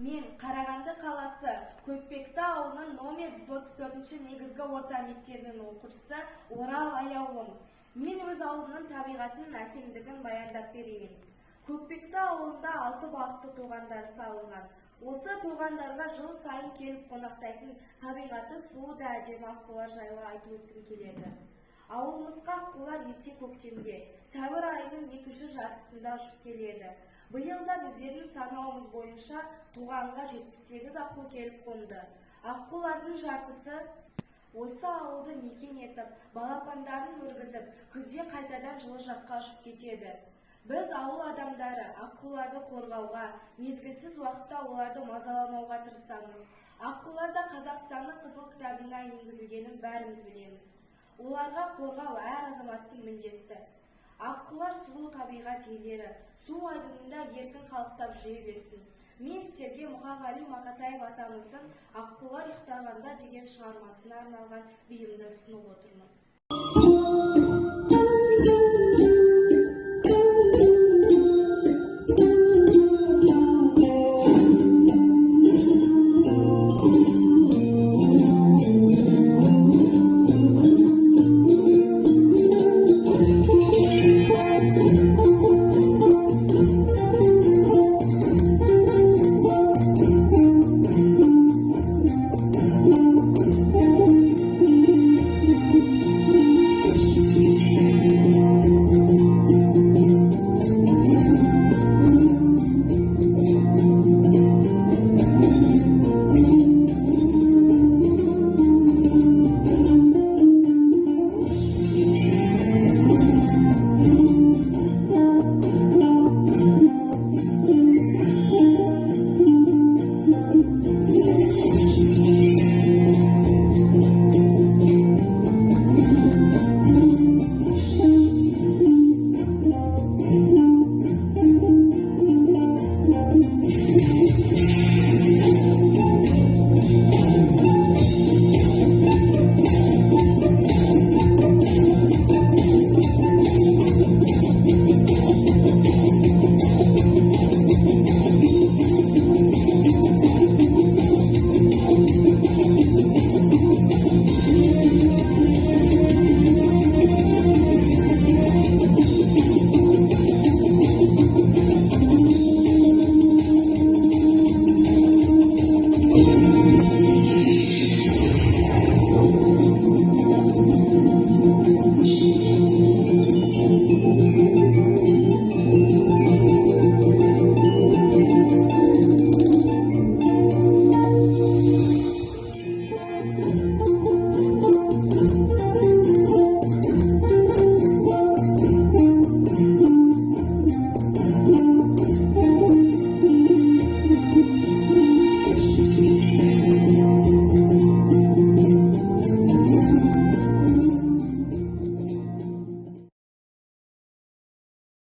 Мен Қарағанды қаласы Көкпекті ауылының номер 134-ші негізгі орта мектебінің оқушысы Орал Аяулым. Мен өз ауылымның табиғатының әсемдігін баяндап берейін. Көкпекті ауылында 6 бақты тоғандар салынған. Осы тоғандарға жыл сайын келіп қонақтайтын табиғаты суы да әдемі аққулар жайлы айтып өткім келеді. Ауылымызға аққулар ерте көктемде, сәуір айының 2-ші жартысында ұшып келеді. Биыл да біздердің санауымыз бойынша тоғанға 78 аққу келіп қонды. Аққулардың жартысы осы ауылды мекен етіп, балапандарын өргізіп, күзде қайтадан жылы жаққа ұшып кетеді. Біз ауыл адамдары аққуларды қорғауға, мезгілсіз уақытта оларды мазаламауға тырысамыз. Аққулар да Қазақстанның қызыл кітабына енгізілгенін бәріміз білеміз. Оларға қорғау әр азаматтың міндеті. Аққулар сұлу табиғат иелері, су айдынында еркін қалықтап жүре берсін. Мен сіздерге Мұқағали Мақатаев атамыздың «Аққулар ұйықтағанда» деген шығармасына арналған биімді ұсынып отырмын.